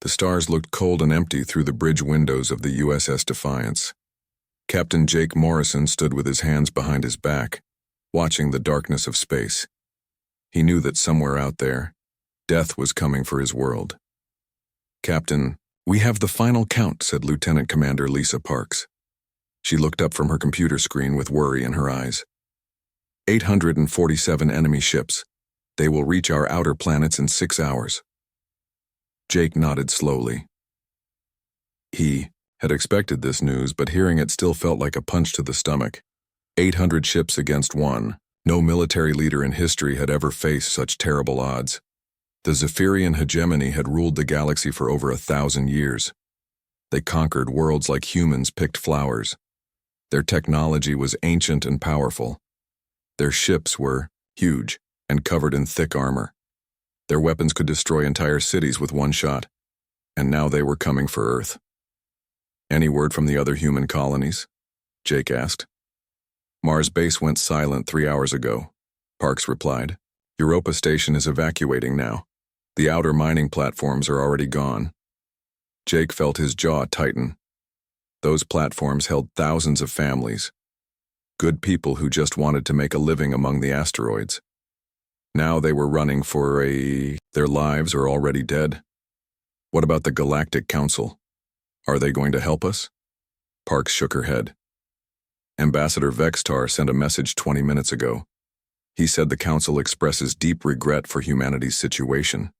The stars looked cold and empty through the bridge windows of the USS Defiance. Captain Jake Morrison stood with his hands behind his back, watching the darkness of space. He knew that somewhere out there, death was coming for his world. "Captain, we have the final count," said Lieutenant Commander Lisa Parks. She looked up from her computer screen with worry in her eyes. 847 enemy ships. They will reach our outer planets in 6 hours. Jake nodded slowly. He had expected this news, but hearing it still felt like a punch to the stomach. 800 ships against one. No military leader in history had ever faced such terrible odds. The Zephyrian hegemony had ruled the galaxy for over 1,000 years. They conquered worlds like humans picked flowers. Their technology was ancient and powerful. Their ships were huge and covered in thick armor. Their weapons could destroy entire cities with one shot. And now they were coming for Earth. "Any word from the other human colonies?" Jake asked. "Mars base went silent 3 hours ago," Parks replied. "Europa Station is evacuating now. The outer mining platforms are already gone." Jake felt his jaw tighten. Those platforms held thousands of families. Good people who just wanted to make a living among the asteroids. Now they were running for their lives are already dead. "What about the Galactic Council? Are they going to help us?" Parks shook her head. "Ambassador Vextar sent a message 20 minutes ago. He said the Council expresses deep regret for humanity's situation.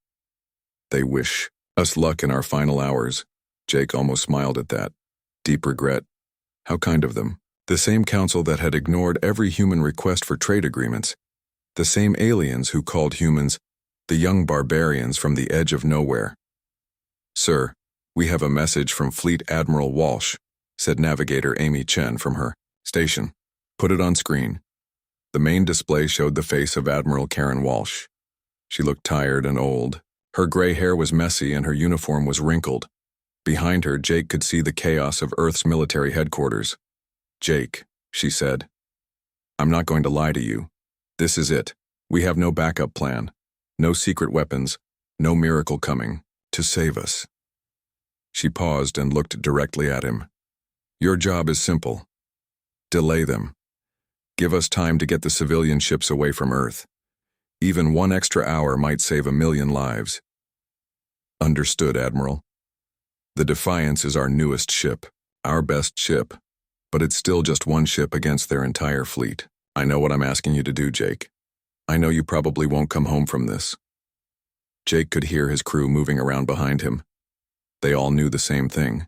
They wish us luck in our final hours." Jake almost smiled at that. Deep regret. How kind of them. The same Council that had ignored every human request for trade agreements. The same aliens who called humans the young barbarians from the edge of nowhere. "Sir, we have a message from Fleet Admiral Walsh," said Navigator Amy Chen from her station. "Put it on screen." The main display showed the face of Admiral Karen Walsh. She looked tired and old. Her gray hair was messy and her uniform was wrinkled. Behind her, Jake could see the chaos of Earth's military headquarters. "Jake," she said, "I'm not going to lie to you. This is it. We have no backup plan. No secret weapons. No miracle coming to save us." She paused and looked directly at him. "Your job is simple. Delay them. Give us time to get the civilian ships away from Earth. Even 1 extra hour might save 1,000,000 lives." "Understood, Admiral. The Defiance is our newest ship, our best ship, but it's still just one ship against their entire fleet. I know what I'm asking you to do, Jake. I know you probably won't come home from this." Jake could hear his crew moving around behind him. They all knew the same thing.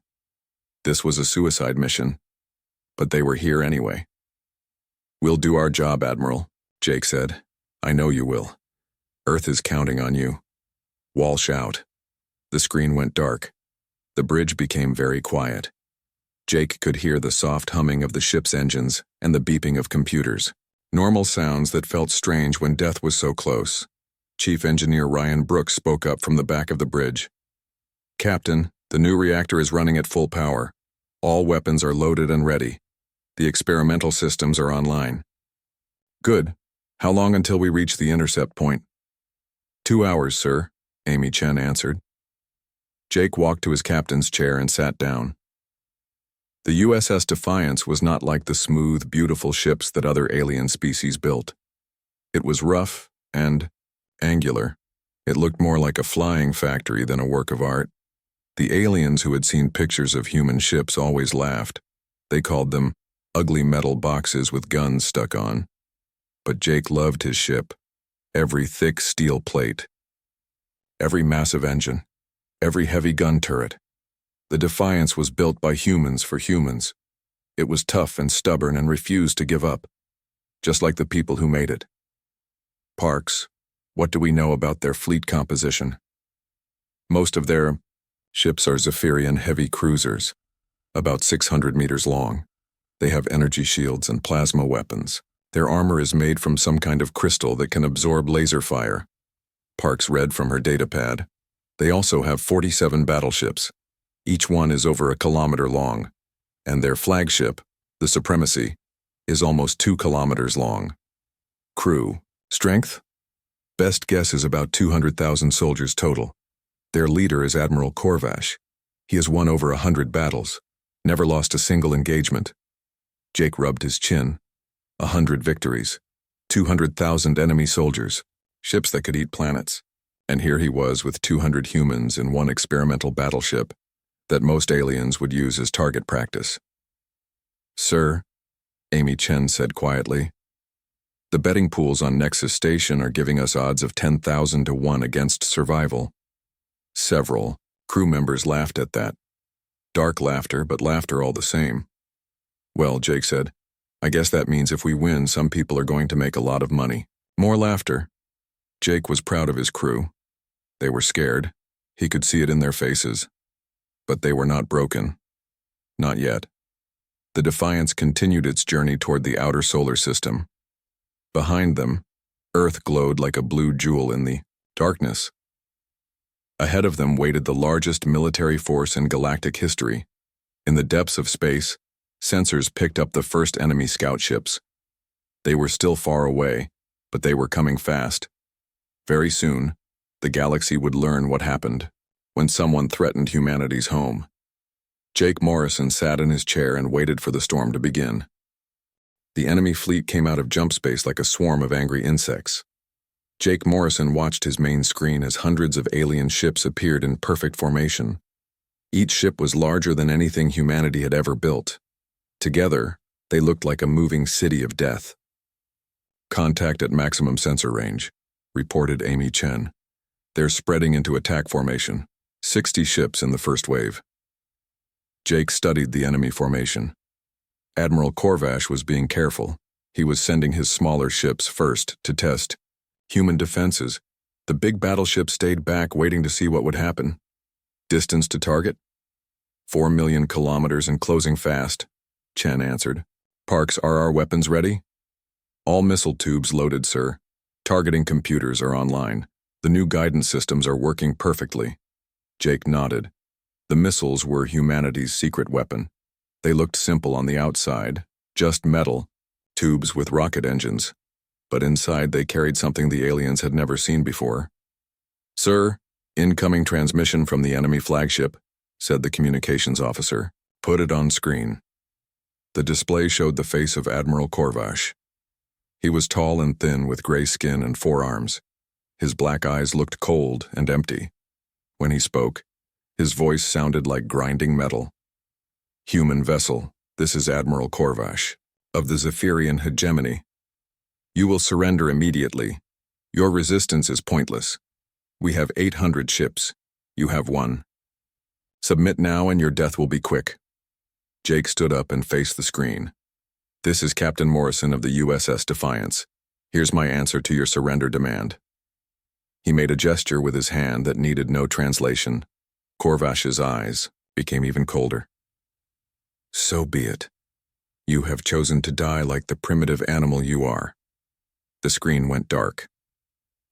This was a suicide mission, but they were here anyway. "We'll do our job, Admiral," Jake said. "I know you will. Earth is counting on you." Walsh out. The screen went dark. The bridge became very quiet. Jake could hear the soft humming of the ship's engines and the beeping of computers. Normal sounds that felt strange when death was so close. Chief Engineer Ryan Brooks spoke up from the back of the bridge. "Captain, the new reactor is running at full power. All weapons are loaded and ready. The experimental systems are online." "Good. How long until we reach the intercept point?" 2 hours, sir," Amy Chen answered. Jake walked to his captain's chair and sat down. The USS Defiance was not like the smooth, beautiful ships that other alien species built. It was rough and angular. It looked more like a flying factory than a work of art. The aliens who had seen pictures of human ships always laughed. They called them ugly metal boxes with guns stuck on. But Jake loved his ship. Every thick steel plate. Every massive engine. Every heavy gun turret. The Defiance was built by humans for humans. It was tough and stubborn and refused to give up, just like the people who made it. "Parks, what do we know about their fleet composition?" "Most of their ships are Zephyrian heavy cruisers, about 600 meters long. They have energy shields and plasma weapons. Their armor is made from some kind of crystal that can absorb laser fire." Parks read from her datapad. "They also have 47 battleships. Each one is over 1 kilometer long, and their flagship, the Supremacy, is almost 2 kilometers long. Crew, strength? Best guess is about 200,000 soldiers total. Their leader is Admiral Corvash. He has won over 100 battles, never lost a single engagement. Jake rubbed his chin. 100 victories, 200,000 enemy soldiers, ships that could eat planets. And here he was with 200 humans in one experimental battleship that most aliens would use as target practice. "Sir," Amy Chen said quietly, "the betting pools on Nexus Station are giving us odds of 10,000 to 1 against survival." Several crew members laughed at that. Dark laughter, but laughter all the same. "Well," Jake said, "I guess that means if we win, some people are going to make a lot of money." More laughter. Jake was proud of his crew. They were scared. He could see it in their faces. But they were not broken. Not yet. The Defiance continued its journey toward the outer solar system. Behind them, Earth glowed like a blue jewel in the darkness. Ahead of them waited the largest military force in galactic history. In the depths of space, sensors picked up the first enemy scout ships. They were still far away, but they were coming fast. Very soon, the galaxy would learn what happened when someone threatened humanity's home. Jake Morrison sat in his chair and waited for the storm to begin. The enemy fleet came out of jump space like a swarm of angry insects. Jake Morrison watched his main screen as hundreds of alien ships appeared in perfect formation. Each ship was larger than anything humanity had ever built. Together, they looked like a moving city of death. "Contact at maximum sensor range," reported Amy Chen. "They're spreading into attack formation. 60 ships in the first wave." Jake studied the enemy formation. Admiral Corvash was being careful. He was sending his smaller ships first to test human defenses. The big battleship stayed back waiting to see what would happen. "Distance to target?" 4 million kilometers and closing fast," Chen answered. "Parks, are our weapons ready?" "All missile tubes loaded, sir. Targeting computers are online. The new guidance systems are working perfectly." Jake nodded. The missiles were humanity's secret weapon. They looked simple on the outside, just metal, tubes with rocket engines. But inside they carried something the aliens had never seen before. "Sir, incoming transmission from the enemy flagship," said the communications officer. "Put it on screen." The display showed the face of Admiral Corvash. He was tall and thin with gray skin and forearms. His black eyes looked cold and empty. When he spoke, his voice sounded like grinding metal. "Human vessel, this is Admiral Corvash, of the Zephyrian hegemony. You will surrender immediately. Your resistance is pointless. We have 800 ships. You have 1. Submit now and your death will be quick." Jake stood up and faced the screen. "This is Captain Morrison of the USS Defiance. Here's my answer to your surrender demand." He made a gesture with his hand that needed no translation. Corvash's eyes became even colder. "So be it. You have chosen to die like the primitive animal you are." The screen went dark.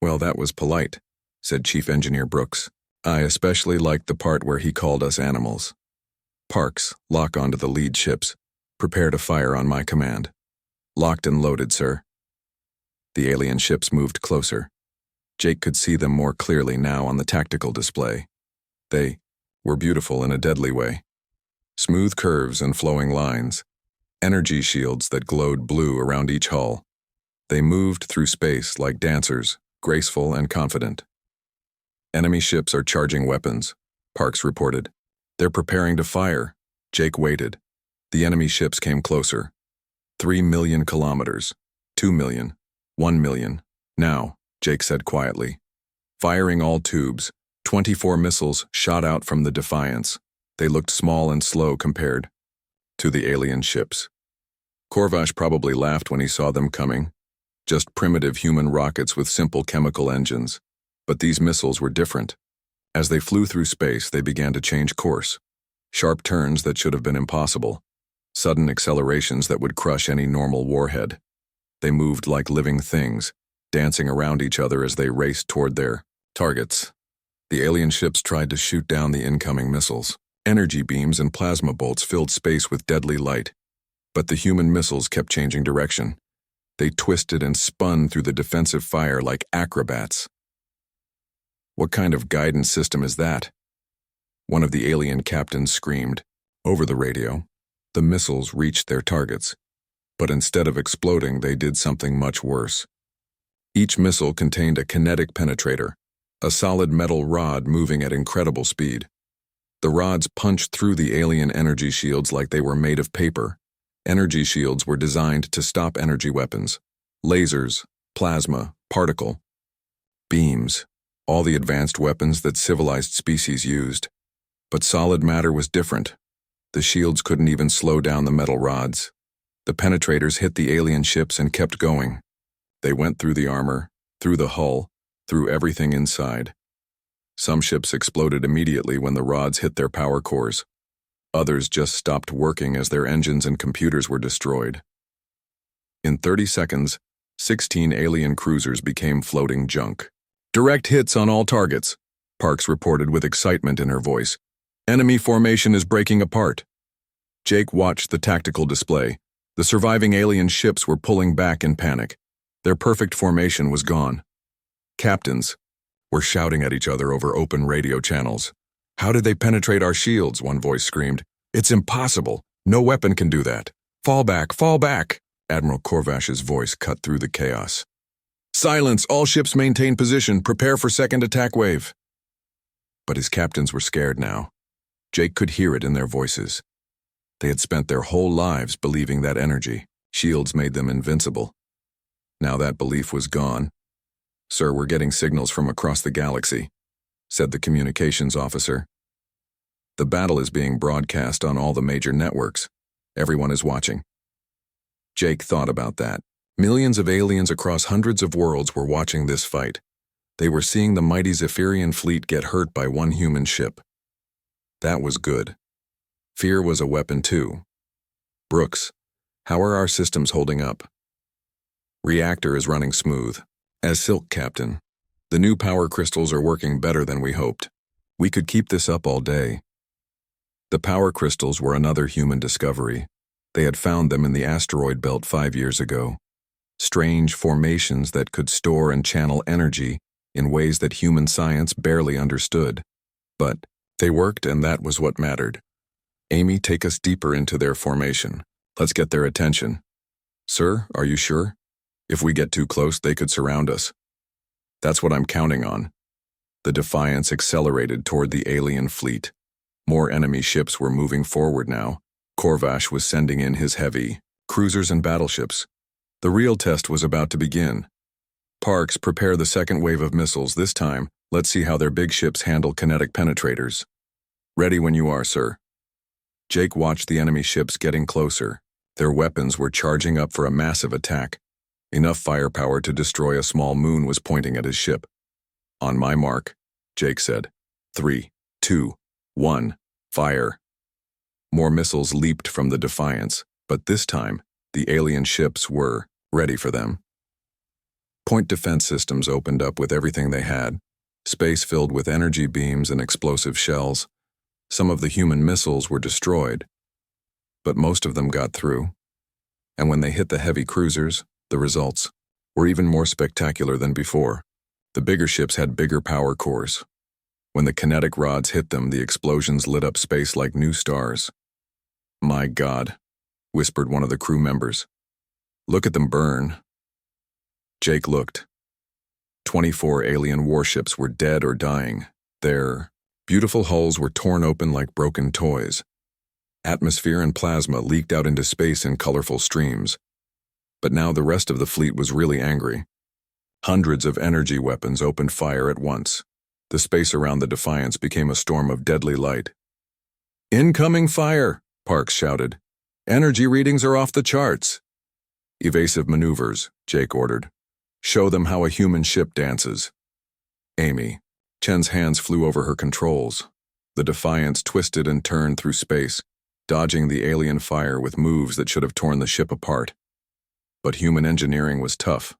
"Well, that was polite," said Chief Engineer Brooks. "I especially liked the part where he called us animals. Parks, lock onto the lead ships. Prepare to fire on my command." "Locked and loaded, sir." The alien ships moved closer. Jake could see them more clearly now on the tactical display. They were beautiful in a deadly way. Smooth curves and flowing lines. Energy shields that glowed blue around each hull. They moved through space like dancers, graceful and confident. "Enemy ships are charging weapons," Parks reported. "They're preparing to fire." Jake waited. The enemy ships came closer. 3 million kilometers. 2 million. 1 million. "Now," Jake said quietly. Firing all tubes, 24 missiles shot out from the Defiance. They looked small and slow compared to the alien ships. Corvash probably laughed when he saw them coming. Just primitive human rockets with simple chemical engines. But these missiles were different. As they flew through space, they began to change course. Sharp turns that should have been impossible. Sudden accelerations that would crush any normal warhead. They moved like living things, dancing around each other as they raced toward their targets. The alien ships tried to shoot down the incoming missiles. Energy beams and plasma bolts filled space with deadly light. But the human missiles kept changing direction. They twisted and spun through the defensive fire like acrobats. What kind of guidance system is that? One of the alien captains screamed. Over the radio, the missiles reached their targets. But instead of exploding, they did something much worse. Each missile contained a kinetic penetrator, a solid metal rod moving at incredible speed. The rods punched through the alien energy shields like they were made of paper. Energy shields were designed to stop energy weapons, lasers, plasma, particle, beams, all the advanced weapons that civilized species used. But solid matter was different. The shields couldn't even slow down the metal rods. The penetrators hit the alien ships and kept going. They went through the armor, through the hull, through everything inside. Some ships exploded immediately when the rods hit their power cores. Others just stopped working as their engines and computers were destroyed. In 30 seconds, 16 alien cruisers became floating junk. Direct hits on all targets, Parks reported with excitement in her voice. Enemy formation is breaking apart. Jake watched the tactical display. The surviving alien ships were pulling back in panic. Their perfect formation was gone. Captains were shouting at each other over open radio channels. How did they penetrate our shields? One voice screamed. It's impossible. No weapon can do that. Fall back, fall back. Admiral Korvash's voice cut through the chaos. Silence, all ships maintain position. Prepare for second attack wave. But his captains were scared now. Jake could hear it in their voices. They had spent their whole lives believing that energy shields made them invincible. Now that belief was gone. Sir, we're getting signals from across the galaxy, said the communications officer. The battle is being broadcast on all the major networks. Everyone is watching. Jake thought about that. Millions of aliens across hundreds of worlds were watching this fight. They were seeing the mighty Zephyrian fleet get hurt by one human ship. That was good. Fear was a weapon too. Brooks, how are our systems holding up? Reactor is running smooth. As Silk Captain, the new power crystals are working better than we hoped. We could keep this up all day. The power crystals were another human discovery. They had found them in the asteroid belt 5 years ago. Strange formations that could store and channel energy in ways that human science barely understood. But they worked, and that was what mattered. Amy, take us deeper into their formation. Let's get their attention. Sir, are you sure? If we get too close, they could surround us. That's what I'm counting on. The Defiance accelerated toward the alien fleet. More enemy ships were moving forward now. Korvash was sending in his heavy cruisers and battleships. The real test was about to begin. Parks, prepare the second wave of missiles. This time, let's see how their big ships handle kinetic penetrators. Ready when you are, sir. Jake watched the enemy ships getting closer. Their weapons were charging up for a massive attack. Enough firepower to destroy a small moon was pointing at his ship. On my mark, Jake said. 3, 2, 1, fire. More missiles leaped from the Defiance, but this time, the alien ships were ready for them. Point defense systems opened up with everything they had. Space filled with energy beams and explosive shells. Some of the human missiles were destroyed, but most of them got through. And when they hit the heavy cruisers, the results were even more spectacular than before. The bigger ships had bigger power cores. When the kinetic rods hit them, the explosions lit up space like new stars. My God, whispered one of the crew members. Look at them burn. Jake looked. 24 alien warships were dead or dying. Their beautiful hulls were torn open like broken toys. Atmosphere and plasma leaked out into space in colorful streams. But now the rest of the fleet was really angry. Hundreds of energy weapons opened fire at once. The space around the Defiance became a storm of deadly light. Incoming fire, Parks shouted. Energy readings are off the charts. Evasive maneuvers, Jake ordered. Show them how a human ship dances. Amy. Chen's hands flew over her controls. The Defiance twisted and turned through space, dodging the alien fire with moves that should have torn the ship apart. But human engineering was tough.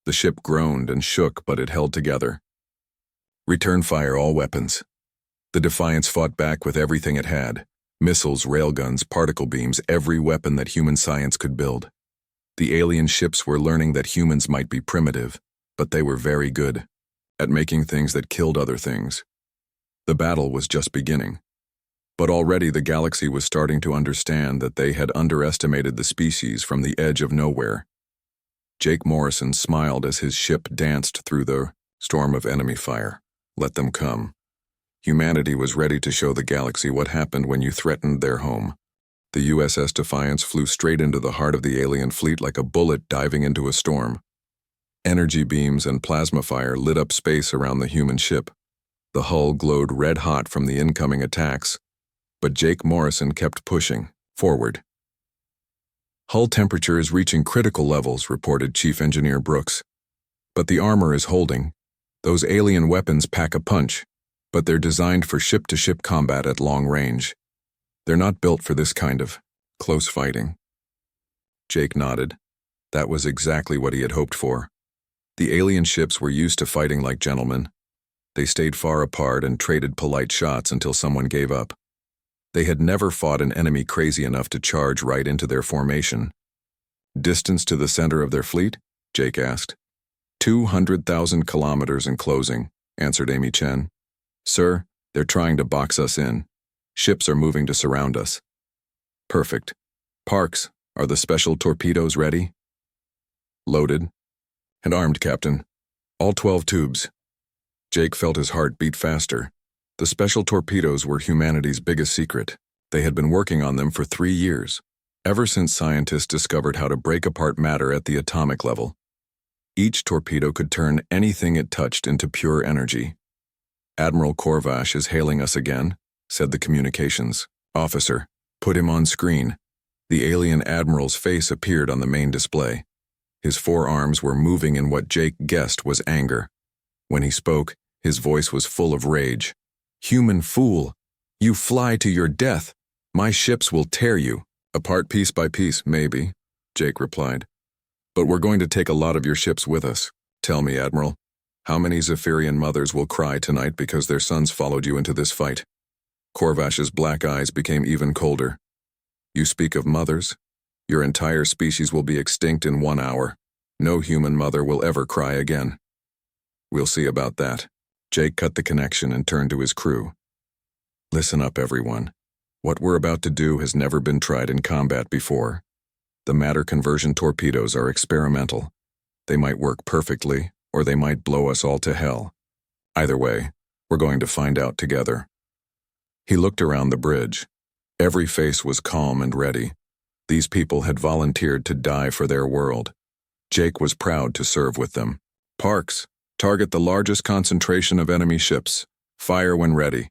The ship groaned and shook, but it held together. Return fire all weapons. The Defiance fought back with everything it had. Missiles, railguns, particle beams, every weapon that human science could build. The alien ships were learning that humans might be primitive, but they were very good. at making things that killed other things. The battle was just beginning. But already the galaxy was starting to understand that they had underestimated the species from the edge of nowhere. Jake Morrison smiled as his ship danced through the storm of enemy fire. Let them come. Humanity was ready to show the galaxy what happened when you threatened their home. The USS Defiance flew straight into the heart of the alien fleet like a bullet diving into a storm. Energy beams and plasma fire lit up space around the human ship. The hull glowed red-hot from the incoming attacks, but Jake Morrison kept pushing forward. Hull temperature is reaching critical levels, reported Chief Engineer Brooks. But the armor is holding. Those alien weapons pack a punch, but they're designed for ship-to-ship combat at long range. They're not built for this kind of close fighting. Jake nodded. That was exactly what he had hoped for. The alien ships were used to fighting like gentlemen. They stayed far apart and traded polite shots until someone gave up. They had never fought an enemy crazy enough to charge right into their formation. Distance to the center of their fleet? Jake asked. 200,000 kilometers in closing, answered Amy Chen. Sir, they're trying to box us in. Ships are moving to surround us. Perfect. Parks, are the special torpedoes ready? Loaded. And armed, Captain. All 12 tubes. Jake felt his heart beat faster. The special torpedoes were humanity's biggest secret. They had been working on them for 3 years, ever since scientists discovered how to break apart matter at the atomic level. Each torpedo could turn anything it touched into pure energy. Admiral Korvash is hailing us again, said the communications officer. Put him on screen. The alien admiral's face appeared on the main display. His forearms were moving in what Jake guessed was anger. When he spoke, his voice was full of rage. Human fool! You fly to your death! My ships will tear you. Apart piece by piece, maybe, Jake replied. But we're going to take a lot of your ships with us. Tell me, Admiral, how many Zephyrian mothers will cry tonight because their sons followed you into this fight? Korvash's black eyes became even colder. You speak of mothers? Your entire species will be extinct in 1 hour. No human mother will ever cry again. We'll see about that. Jake cut the connection and turned to his crew. Listen up, everyone. What we're about to do has never been tried in combat before. The matter conversion torpedoes are experimental. They might work perfectly, or they might blow us all to hell. Either way, we're going to find out together. He looked around the bridge. Every face was calm and ready. These people had volunteered to die for their world. Jake was proud to serve with them. Parks, target the largest concentration of enemy ships. Fire when ready.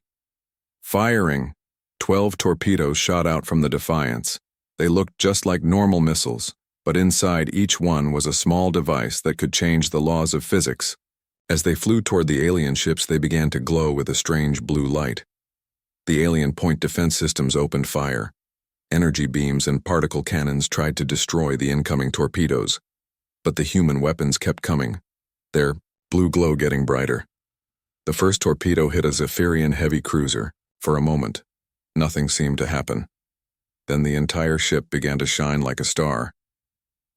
Firing! 12 torpedoes shot out from the Defiance. They looked just like normal missiles, but inside each one was a small device that could change the laws of physics. As they flew toward the alien ships, they began to glow with a strange blue light. The alien point defense systems opened fire. Energy beams and particle cannons tried to destroy the incoming torpedoes. But the human weapons kept coming, their blue glow getting brighter. The first torpedo hit a Zephyrian heavy cruiser. For a moment, nothing seemed to happen. Then the entire ship began to shine like a star.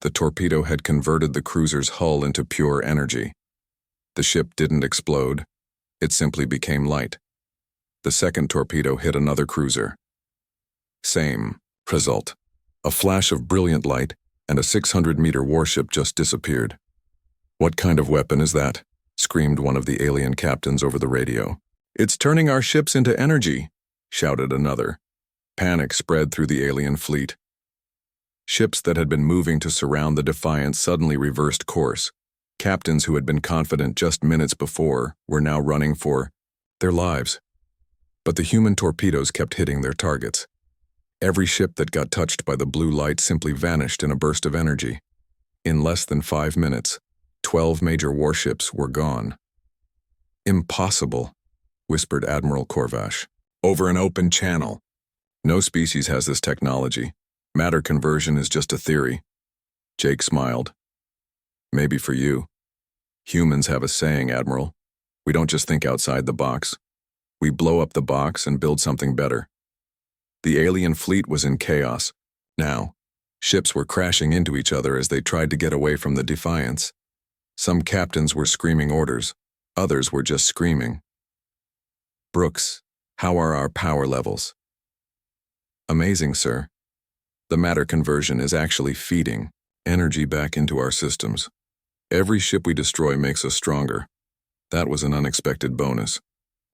The torpedo had converted the cruiser's hull into pure energy. The ship didn't explode. It simply became light. The second torpedo hit another cruiser. Same result. A flash of brilliant light, and a 600-meter warship just disappeared. What kind of weapon is that? Screamed one of the alien captains over the radio. It's turning our ships into energy, shouted another. Panic spread through the alien fleet. Ships that had been moving to surround the Defiance suddenly reversed course. Captains who had been confident just minutes before were now running for their lives. But the human torpedoes kept hitting their targets. Every ship that got touched by the blue light simply vanished in a burst of energy. In less than 5 minutes, 12 major warships were gone. Impossible, whispered Admiral Korvash. Over an open channel. No species has this technology. Matter conversion is just a theory. Jake smiled. Maybe for you. Humans have a saying, Admiral. We don't just think outside the box. We blow up the box and build something better. The alien fleet was in chaos. Now, ships were crashing into each other as they tried to get away from the Defiance. Some captains were screaming orders. Others were just screaming. "Brooks, how are our power levels?" "Amazing, sir. The matter conversion is actually feeding energy back into our systems. Every ship we destroy makes us stronger." That was an unexpected bonus.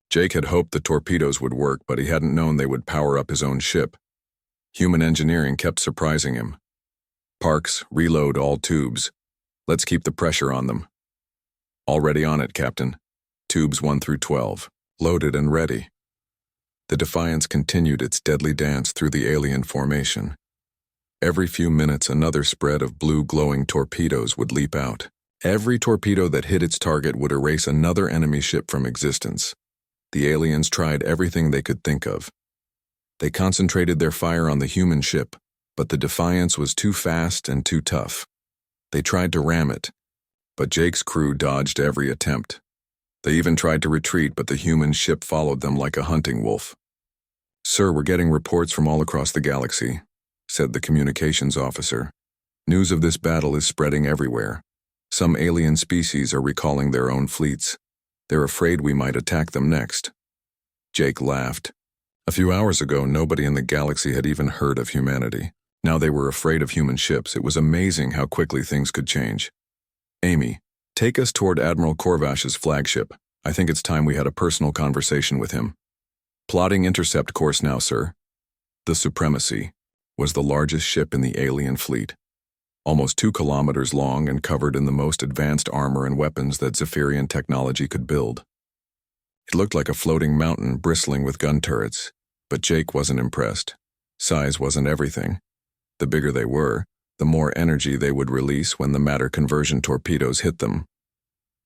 Jake had hoped the torpedoes would work, but he hadn't known they would power up his own ship. Human engineering kept surprising him. "Parks, reload all tubes. Let's keep the pressure on them." "Already on it, Captain. Tubes 1 through 12, loaded and ready." The Defiance continued its deadly dance through the alien formation. Every few minutes, another spread of blue glowing torpedoes would leap out. Every torpedo that hit its target would erase another enemy ship from existence. The aliens tried everything they could think of. They concentrated their fire on the human ship, but the Defiance was too fast and too tough. They tried to ram it, but Jake's crew dodged every attempt. They even tried to retreat, but the human ship followed them like a hunting wolf. "Sir, we're getting reports from all across the galaxy," said the communications officer. "News of this battle is spreading everywhere. Some alien species are recalling their own fleets. They're afraid we might attack them next." Jake laughed. A few hours ago, nobody in the galaxy had even heard of humanity. Now they were afraid of human ships. It was amazing how quickly things could change. "Amy, take us toward Admiral Corvash's flagship. I think it's time we had a personal conversation with him." "Plotting intercept course now, sir." The Supremacy was the largest ship in the alien fleet, almost 2 kilometers long and covered in the most advanced armor and weapons that Zephyrian technology could build. It looked like a floating mountain bristling with gun turrets, but Jake wasn't impressed. Size wasn't everything. The bigger they were, the more energy they would release when the matter conversion torpedoes hit them.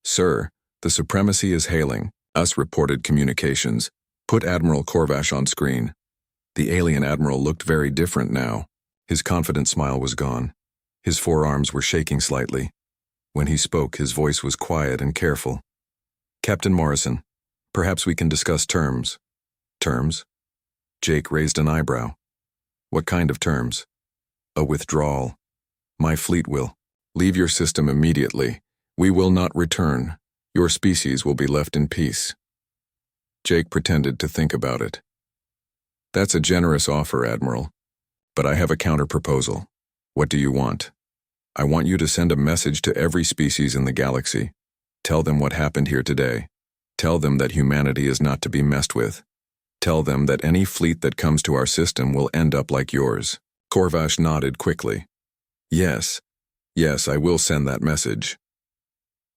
"Sir, the Supremacy is hailing us," reported communications. "Put Admiral Corvash on screen." The alien admiral looked very different now. His confident smile was gone. His forearms were shaking slightly. When he spoke, his voice was quiet and careful. "Captain Morrison, perhaps we can discuss terms." "Terms?" Jake raised an eyebrow. "What kind of terms?" "A withdrawal. My fleet will leave your system immediately. We will not return. Your species will be left in peace." Jake pretended to think about it. "That's a generous offer, Admiral. But I have a counter-proposal. What do you want?" "I want you to send a message to every species in the galaxy. Tell them what happened here today. Tell them that humanity is not to be messed with. Tell them that any fleet that comes to our system will end up like yours." Corvash nodded quickly. Yes, I will send that message."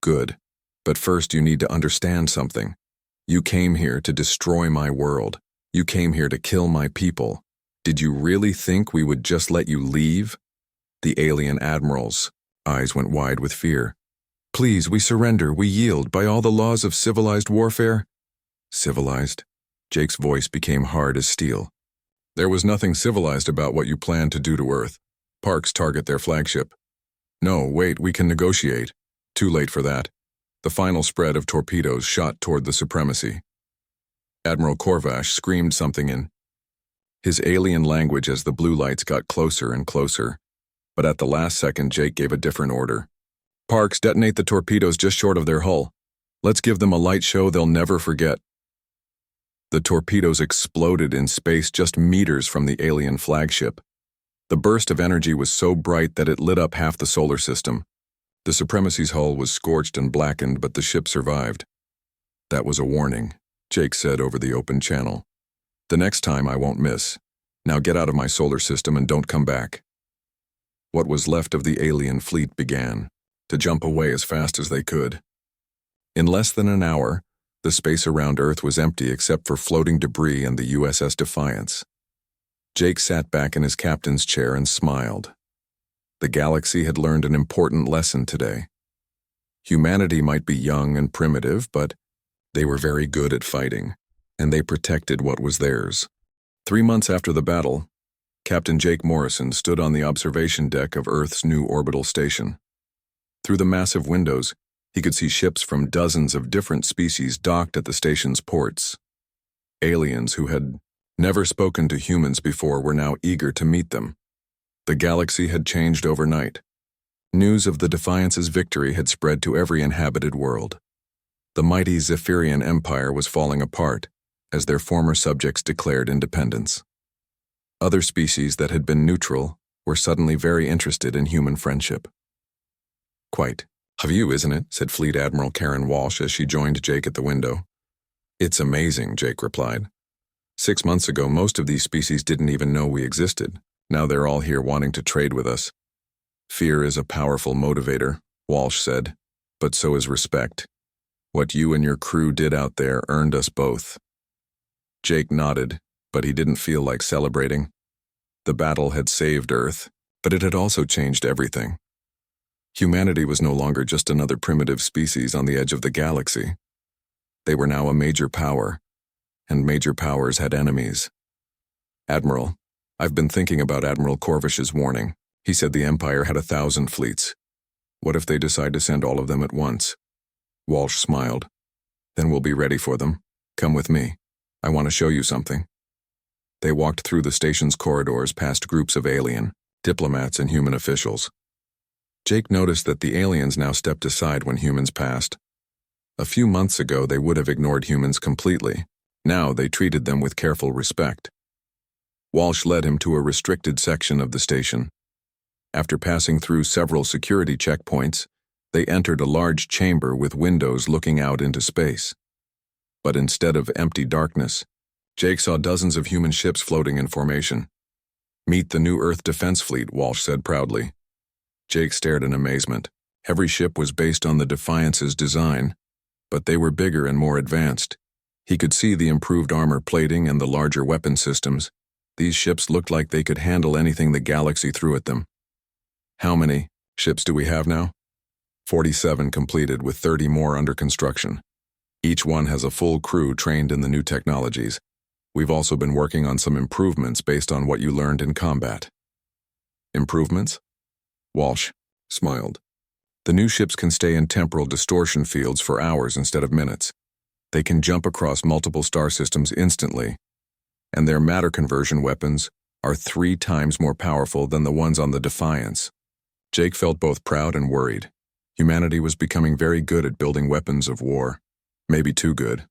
"Good. But first you need to understand something. You came here to destroy my world. You came here to kill my people. Did you really think we would just let you leave?" The alien admiral's eyes went wide with fear. "Please, we surrender, we yield, by all the laws of civilized warfare." "Civilized?" Jake's voice became hard as steel. "There was nothing civilized about what you planned to do to Earth. Parks target their flagship." "No, wait, we can negotiate." Too late for that. The final spread of torpedoes shot toward the Supremacy. Admiral Corvash screamed something in his alien language as the blue lights got closer and closer. But at the last second, Jake gave a different order. "Parks, detonate the torpedoes just short of their hull. Let's give them a light show they'll never forget." The torpedoes exploded in space just meters from the alien flagship. The burst of energy was so bright that it lit up half the solar system. The Supremacy's hull was scorched and blackened, but the ship survived. "That was a warning," Jake said over the open channel. "The next time I won't miss. Now get out of my solar system and don't come back." What was left of the alien fleet began to jump away as fast as they could. In less than an hour, the space around Earth was empty except for floating debris and the USS Defiance. Jake sat back in his captain's chair and smiled. The galaxy had learned an important lesson today. Humanity might be young and primitive, but they were very good at fighting, and they protected what was theirs. 3 months after the battle, Captain Jake Morrison stood on the observation deck of Earth's new orbital station. Through the massive windows, he could see ships from dozens of different species docked at the station's ports. Aliens who had never spoken to humans before were now eager to meet them. The galaxy had changed overnight. News of the Defiance's victory had spread to every inhabited world. The mighty Zephyrian Empire was falling apart as their former subjects declared independence. Other species that had been neutral were suddenly very interested in human friendship. "Quite. Have you, isn't it?" said Fleet Admiral Karen Walsh as she joined Jake at the window. "It's amazing," Jake replied. 6 months ago, most of these species didn't even know we existed. Now they're all here wanting to trade with us. "Fear is a powerful motivator," Walsh said, "but so is respect. What you and your crew did out there earned us both." Jake nodded, but he didn't feel like celebrating. The battle had saved Earth, but it had also changed everything. Humanity was no longer just another primitive species on the edge of the galaxy. They were now a major power, and major powers had enemies. "Admiral, I've been thinking about Admiral Corvish's warning. He said the Empire had 1,000 fleets. What if they decide to send all of them at once?" Walsh smiled. "Then we'll be ready for them. Come with me. I want to show you something." They walked through the station's corridors past groups of alien, diplomats, and human officials. Jake noticed that the aliens now stepped aside when humans passed. A few months ago, they would have ignored humans completely. Now they treated them with careful respect. Walsh led him to a restricted section of the station. After passing through several security checkpoints, they entered a large chamber with windows looking out into space. But instead of empty darkness, Jake saw dozens of human ships floating in formation. "Meet the new Earth Defense Fleet," Walsh said proudly. Jake stared in amazement. Every ship was based on the Defiance's design, but they were bigger and more advanced. He could see the improved armor plating and the larger weapon systems. These ships looked like they could handle anything the galaxy threw at them. "How many ships do we have now?" 47 completed, with 30 more under construction. Each one has a full crew trained in the new technologies. We've also been working on some improvements based on what you learned in combat." "Improvements?" Walsh smiled. "The new ships can stay in temporal distortion fields for hours instead of minutes. They can jump across multiple star systems instantly, and their matter conversion weapons are 3 times more powerful than the ones on the Defiance." Jake felt both proud and worried. Humanity was becoming very good at building weapons of war. Maybe too good.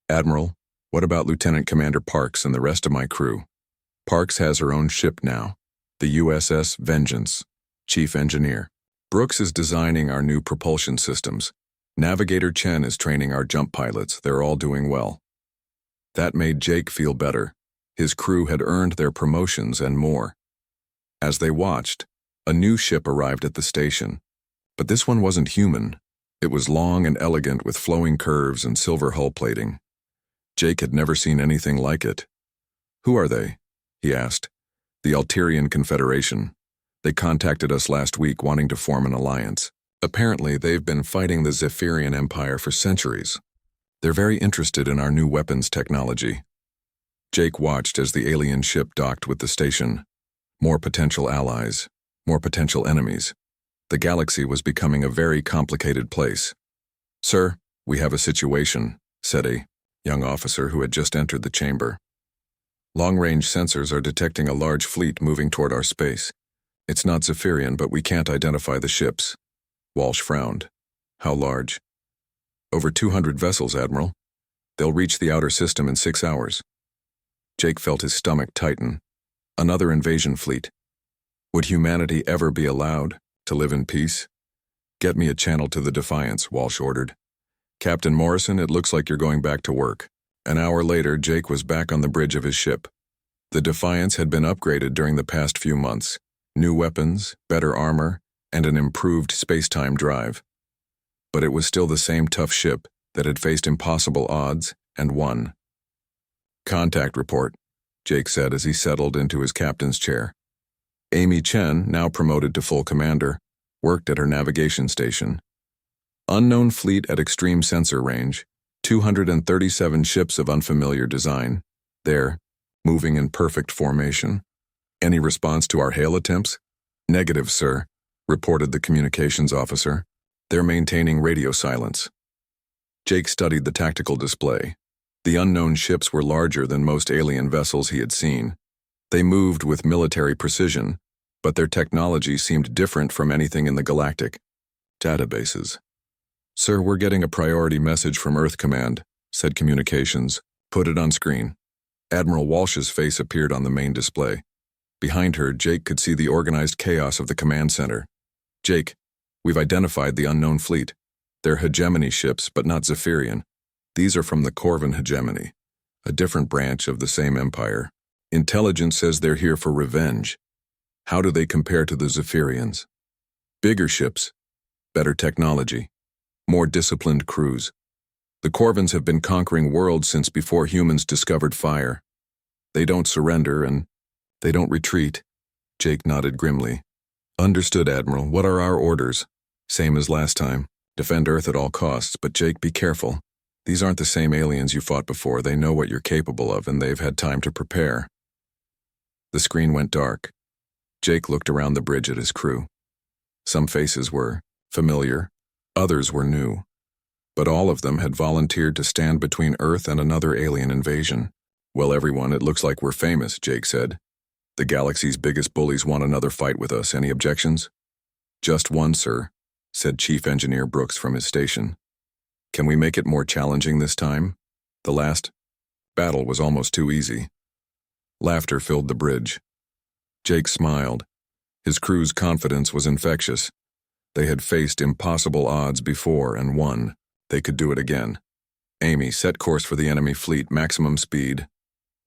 "Admiral, what about Lieutenant Commander Parks and the rest of my crew?" Parks has her own ship now, the USS Vengeance, Chief Engineer. "Brooks is designing our new propulsion systems. Navigator Chen is training our jump pilots. They're all doing well." That made Jake feel better. His crew had earned their promotions and more. As they watched, a new ship arrived at the station. But this one wasn't human. It was long and elegant with flowing curves and silver hull plating. Jake had never seen anything like it. "Who are they?" he asked. "The Alterian Confederation. They contacted us last week wanting to form an alliance. Apparently, they've been fighting the Zephyrian Empire for centuries. They're very interested in our new weapons technology." Jake watched as the alien ship docked with the station. More potential allies, more potential enemies. The galaxy was becoming a very complicated place. "Sir, we have a situation," said a young officer who had just entered the chamber. "Long-range sensors are detecting a large fleet moving toward our space. It's not Zephyrian, but we can't identify the ships." Walsh frowned. "How large?" "Over 200 vessels, Admiral. They'll reach the outer system in 6 hours." Jake felt his stomach tighten. Another invasion fleet. Would humanity ever be allowed to live in peace? "Get me a channel to the Defiance," Walsh ordered. "Captain Morrison, it looks like you're going back to work." An hour later, Jake was back on the bridge of his ship. The Defiance had been upgraded during the past few months. New weapons, better armor, and an improved space-time drive. But it was still the same tough ship that had faced impossible odds and won. "Contact report," Jake said as he settled into his captain's chair. Amy Chen, now promoted to full commander, worked at her navigation station. "Unknown fleet at extreme sensor range, 237 ships of unfamiliar design. There, moving in perfect formation. Any response to our hail attempts?" "Negative, sir," reported the communications officer. "They're maintaining radio silence." Jake studied the tactical display. The unknown ships were larger than most alien vessels he had seen. They moved with military precision, but their technology seemed different from anything in the galactic databases. "Sir, we're getting a priority message from Earth Command," said communications. "Put it on screen." Admiral Walsh's face appeared on the main display. Behind her, Jake could see the organized chaos of the command center. "Jake, we've identified the unknown fleet. They're hegemony ships, but not Zephyrian. These are from the Corvan hegemony, a different branch of the same empire. Intelligence says they're here for revenge. How do they compare to the Zephyrians? Bigger ships, better technology, more disciplined crews. The Corvans have been conquering worlds since before humans discovered fire. They don't surrender and they don't retreat." Jake nodded grimly. "Understood, Admiral. What are our orders?" "Same as last time. Defend Earth at all costs, but Jake, be careful. These aren't the same aliens you fought before. They know what you're capable of, and they've had time to prepare." The screen went dark. Jake looked around the bridge at his crew. Some faces were familiar, others were new. But all of them had volunteered to stand between Earth and another alien invasion. "Well, everyone, it looks like we're famous," Jake said. "The galaxy's biggest bullies want another fight with us. Any objections?" "Just one, sir," said Chief Engineer Brooks from his station. "Can we make it more challenging this time? The last battle was almost too easy." Laughter filled the bridge. Jake smiled. His crew's confidence was infectious. They had faced impossible odds before and won. They could do it again. "Amy, set course for the enemy fleet, maximum speed."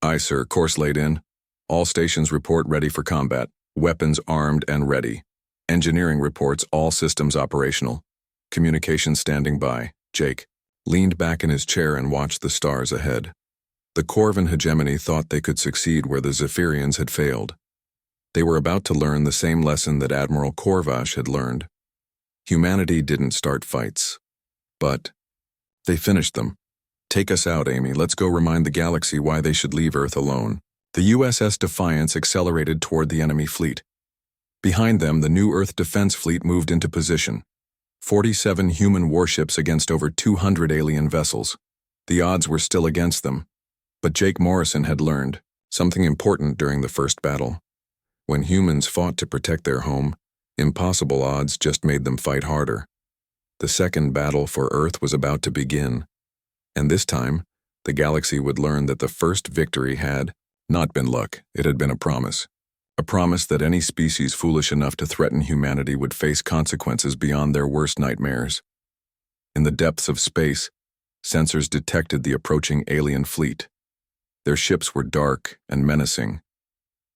"Aye, sir, course laid in. All stations report ready for combat. Weapons armed and ready. Engineering reports all systems operational. Communications standing by." Jake leaned back in his chair and watched the stars ahead. The Corvan hegemony thought they could succeed where the Zephyrians had failed. They were about to learn the same lesson that Admiral Corvash had learned. Humanity didn't start fights, but they finished them. "Take us out, Amy. Let's go remind the galaxy why they should leave Earth alone." The USS Defiance accelerated toward the enemy fleet. Behind them, the new Earth Defense Fleet moved into position. 47 human warships against over 200 alien vessels. The odds were still against them. But Jake Morrison had learned something important during the first battle. When humans fought to protect their home, impossible odds just made them fight harder. The second battle for Earth was about to begin. And this time, the galaxy would learn that the first victory had not been luck, it had been a promise. A promise that any species foolish enough to threaten humanity would face consequences beyond their worst nightmares. In the depths of space, sensors detected the approaching alien fleet. Their ships were dark and menacing,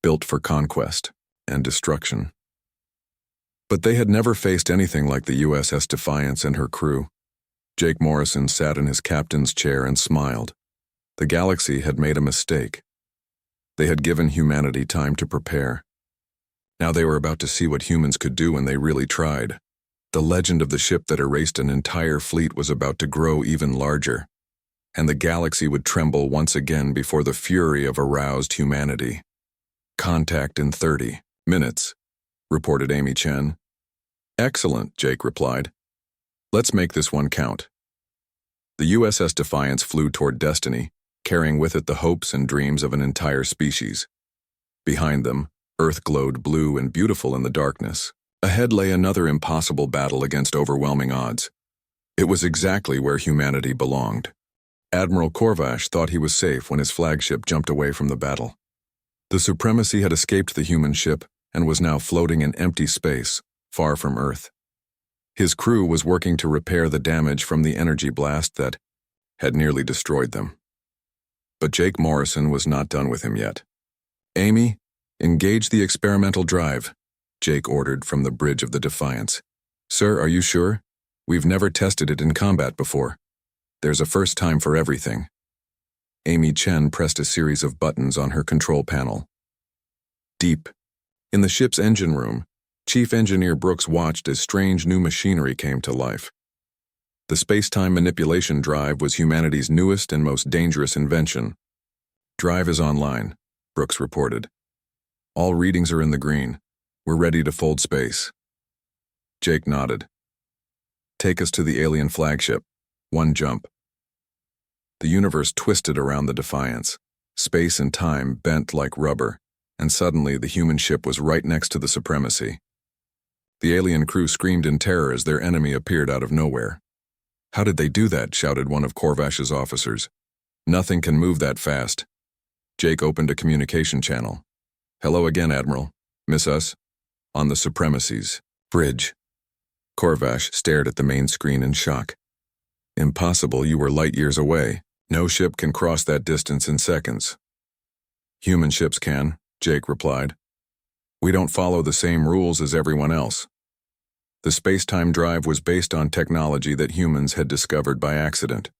built for conquest and destruction. But they had never faced anything like the USS Defiance and her crew. Jake Morrison sat in his captain's chair and smiled. The galaxy had made a mistake. They had given humanity time to prepare. Now they were about to see what humans could do when they really tried. The legend of the ship that erased an entire fleet was about to grow even larger, and the galaxy would tremble once again before the fury of aroused humanity. "Contact in 30 minutes, reported Amy Chen. "Excellent," Jake replied. "Let's make this one count." The USS Defiance flew toward destiny, carrying with it the hopes and dreams of an entire species. Behind them, Earth glowed blue and beautiful in the darkness. Ahead lay another impossible battle against overwhelming odds. It was exactly where humanity belonged. Admiral Corvash thought he was safe when his flagship jumped away from the battle. The Supremacy had escaped the human ship and was now floating in empty space, far from Earth. His crew was working to repair the damage from the energy blast that had nearly destroyed them. But Jake Morrison was not done with him yet. "Amy, engage the experimental drive," Jake ordered from the bridge of the Defiance. "Sir, are you sure? We've never tested it in combat before. There's a first time for everything." Amy Chen pressed a series of buttons on her control panel. Deep in the ship's engine room, Chief Engineer Brooks watched as strange new machinery came to life. The space-time manipulation drive was humanity's newest and most dangerous invention. "Drive is online," Brooks reported. "All readings are in the green. We're ready to fold space." Jake nodded. "Take us to the alien flagship. One jump." The universe twisted around the Defiance. Space and time bent like rubber, and suddenly the human ship was right next to the Supremacy. The alien crew screamed in terror as their enemy appeared out of nowhere. "How did they do that?" shouted one of Corvash's officers. "Nothing can move that fast." Jake opened a communication channel. "Hello again, Admiral. Miss us? On the Supremacies. Bridge." Corvash stared at the main screen in shock. "Impossible, you were light years away. No ship can cross that distance in seconds." "Human ships can," Jake replied. "We don't follow the same rules as everyone else." The space-time drive was based on technology that humans had discovered by accident.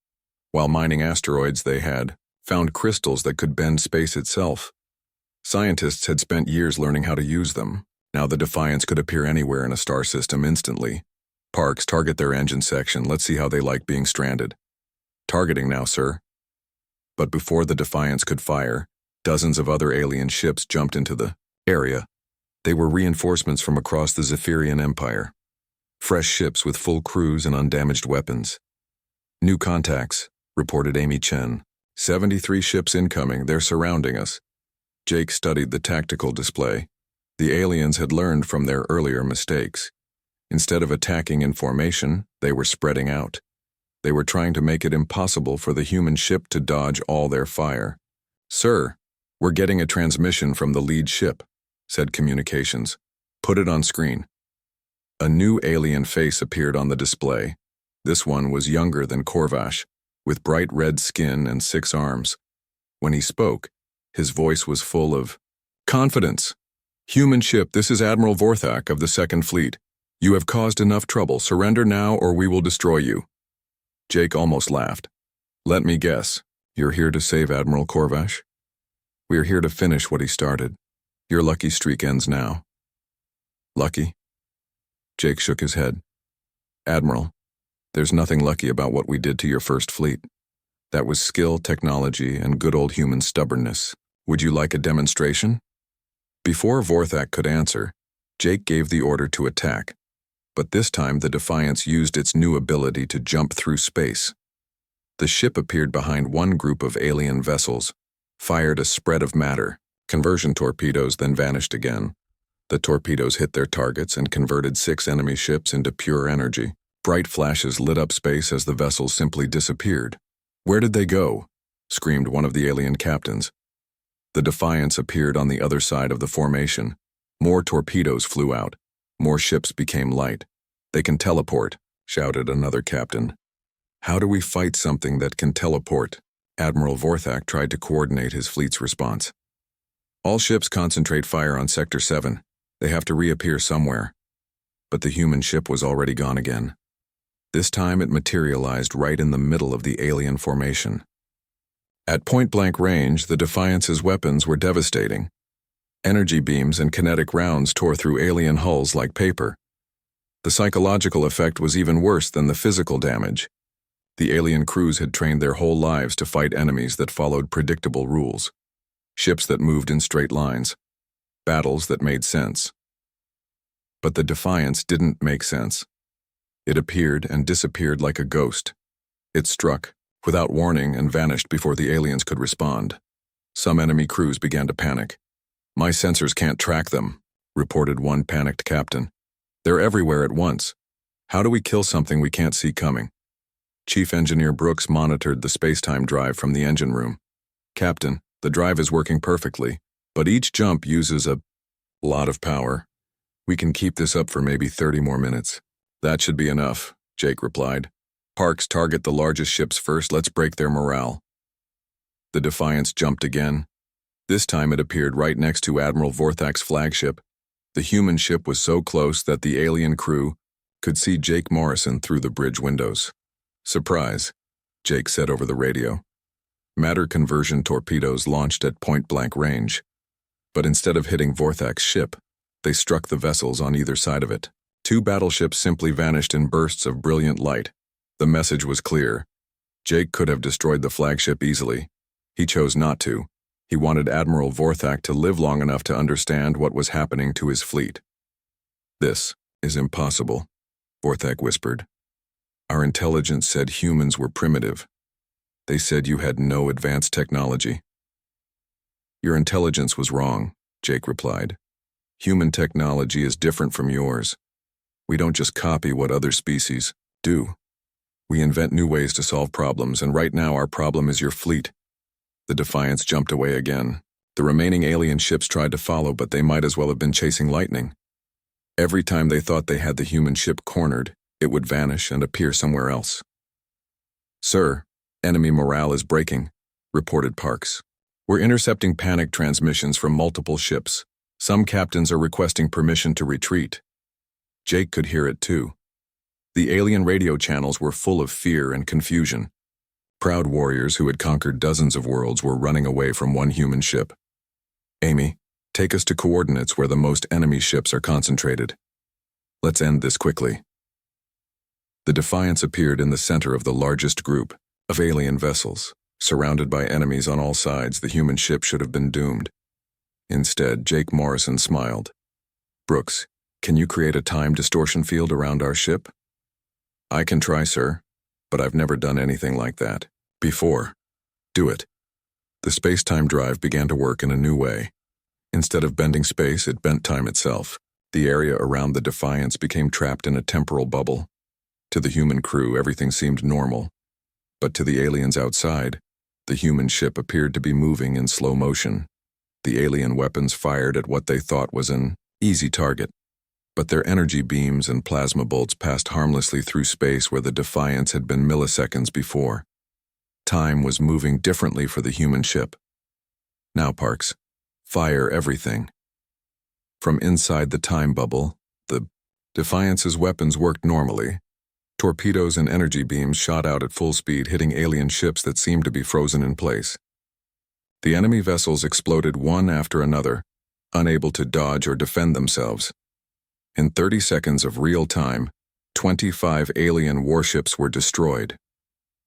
While mining asteroids, they had found crystals that could bend space itself. Scientists had spent years learning how to use them. Now the Defiance could appear anywhere in a star system instantly. "Parks, target their engine section. Let's see how they like being stranded." "Targeting now, sir." But before the Defiance could fire, dozens of other alien ships jumped into the area. They were reinforcements from across the Zephyrian Empire. Fresh ships with full crews and undamaged weapons. "New contacts," reported Amy Chen. 73 ships incoming, they're surrounding us." Jake studied the tactical display. The aliens had learned from their earlier mistakes. Instead of attacking in formation, they were spreading out. They were trying to make it impossible for the human ship to dodge all their fire. "Sir, we're getting a transmission from the lead ship," said communications. "Put it on screen." A new alien face appeared on the display. This one was younger than Corvash, with bright red skin and 6 arms. When he spoke, his voice was full of confidence. "Human ship, this is Admiral Vorthak of the Second Fleet. You have caused enough trouble. Surrender now or we will destroy you." Jake almost laughed. "Let me guess. You're here to save Admiral Corvash?" "We're here to finish what he started. Your lucky streak ends now." "Lucky?" Jake shook his head. "Admiral, there's nothing lucky about what we did to your first fleet. That was skill, technology, and good old human stubbornness. Would you like a demonstration?" Before Vorthak could answer, Jake gave the order to attack. But this time the Defiance used its new ability to jump through space. The ship appeared behind one group of alien vessels, fired a spread of matter, conversion torpedoes, then vanished again. The torpedoes hit their targets and converted 6 enemy ships into pure energy. Bright flashes lit up space as the vessels simply disappeared. "Where did they go?" screamed one of the alien captains. The Defiance appeared on the other side of the formation. More torpedoes flew out. More ships became light. "They can teleport," shouted another captain. "How do we fight something that can teleport?" Admiral Vorthak tried to coordinate his fleet's response. "All ships concentrate fire on Sector 7. They have to reappear somewhere." But the human ship was already gone again. This time it materialized right in the middle of the alien formation. At point-blank range, the Defiance's weapons were devastating. Energy beams and kinetic rounds tore through alien hulls like paper. The psychological effect was even worse than the physical damage. The alien crews had trained their whole lives to fight enemies that followed predictable rules. Ships that moved in straight lines. Battles that made sense. But the Defiance didn't make sense. It appeared and disappeared like a ghost. It struck, without warning, and vanished before the aliens could respond. Some enemy crews began to panic. "My sensors can't track them," reported one panicked captain. "They're everywhere at once. How do we kill something we can't see coming?" Chief Engineer Brooks monitored the space-time drive from the engine room. "Captain, the drive is working perfectly, but each jump uses a lot of power. We can keep this up for maybe 30 more minutes." "That should be enough," Jake replied. "Parks, target the largest ships first. Let's break their morale." The Defiance jumped again. This time it appeared right next to Admiral Vorthak's flagship. The human ship was so close that the alien crew could see Jake Morrison through the bridge windows. "Surprise," Jake said over the radio. Matter conversion torpedoes launched at point-blank range. But instead of hitting Vorthak's ship, they struck the vessels on either side of it. 2 battleships simply vanished in bursts of brilliant light. The message was clear. Jake could have destroyed the flagship easily. He chose not to. He wanted Admiral Vorthak to live long enough to understand what was happening to his fleet. "This is impossible," Vorthak whispered. "Our intelligence said humans were primitive. They said you had no advanced technology." "Your intelligence was wrong," Jake replied. "Human technology is different from yours. We don't just copy what other species do. We invent new ways to solve problems, and right now our problem is your fleet. The Defiance jumped away again. The remaining alien ships tried to follow, but they might as well have been chasing lightning. Every time they thought they had the human ship cornered, it would vanish and appear somewhere else. "Sir, enemy morale is breaking," reported Parks. "We're intercepting panic transmissions from multiple ships. Some captains are requesting permission to retreat." Jake could hear it too. The alien radio channels were full of fear and confusion. Proud warriors who had conquered dozens of worlds were running away from one human ship. "Amy, take us to coordinates where the most enemy ships are concentrated. Let's end this quickly." The Defiance appeared in the center of the largest group of alien vessels. Surrounded by enemies on all sides, the human ship should have been doomed. Instead, Jake Morrison smiled. "Brooks, can you create a time distortion field around our ship?" "I can try, sir, but I've never done anything like that before." "Do it." The space-time drive began to work in a new way. Instead of bending space, it bent time itself. The area around the Defiance became trapped in a temporal bubble. To the human crew, everything seemed normal. But to the aliens outside, the human ship appeared to be moving in slow motion. The alien weapons fired at what they thought was an easy target. But their energy beams and plasma bolts passed harmlessly through space where the Defiance had been milliseconds before. Time was moving differently for the human ship. "Now, Parks, fire everything." From inside the time bubble, the Defiance's weapons worked normally. Torpedoes and energy beams shot out at full speed, hitting alien ships that seemed to be frozen in place. The enemy vessels exploded one after another, unable to dodge or defend themselves. In 30 seconds of real time, 25 alien warships were destroyed.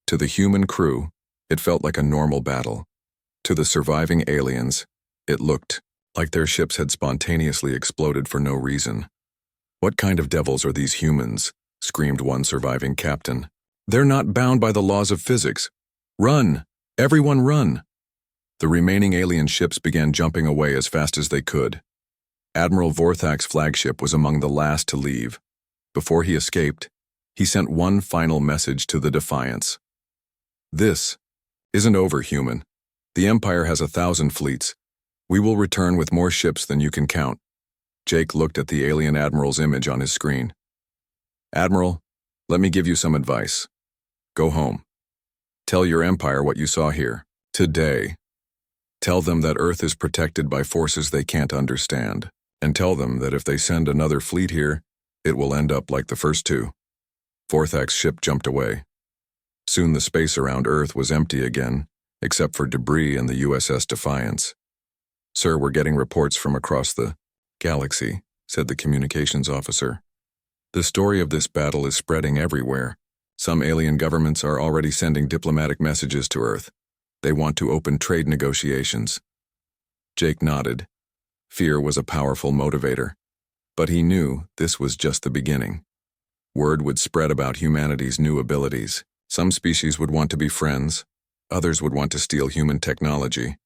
To the human crew, it felt like a normal battle. To the surviving aliens, it looked like their ships had spontaneously exploded for no reason. "What kind of devils are these humans?" screamed one surviving captain. "They're not bound by the laws of physics. Run! Everyone run!" The remaining alien ships began jumping away as fast as they could. Admiral Vorthak's flagship was among the last to leave. Before he escaped, he sent one final message to the Defiance. "This isn't over, human. The Empire has 1,000 fleets. We will return with more ships than you can count." Jake looked at the alien admiral's image on his screen. "Admiral, let me give you some advice. Go home. Tell your Empire what you saw here today. Tell them that Earth is protected by forces they can't understand. And tell them that if they send another fleet here, it will end up like the first two." Vorthak's ship jumped away. Soon the space around Earth was empty again, except for debris and the USS Defiance. "Sir, we're getting reports from across the galaxy," said the communications officer. "The story of this battle is spreading everywhere. Some alien governments are already sending diplomatic messages to Earth. They want to open trade negotiations." Jake nodded. Fear was a powerful motivator. But he knew this was just the beginning. Word would spread about humanity's new abilities. Some species would want to be friends, others would want to steal human technology,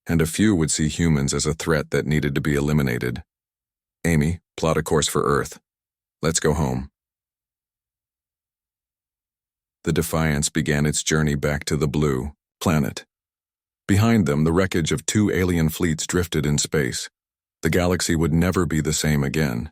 and a few would see humans as a threat that needed to be eliminated. "Amy, plot a course for Earth. Let's go home." The Defiance began its journey back to the blue planet. Behind them, the wreckage of 2 alien fleets drifted in space. The galaxy would never be the same again.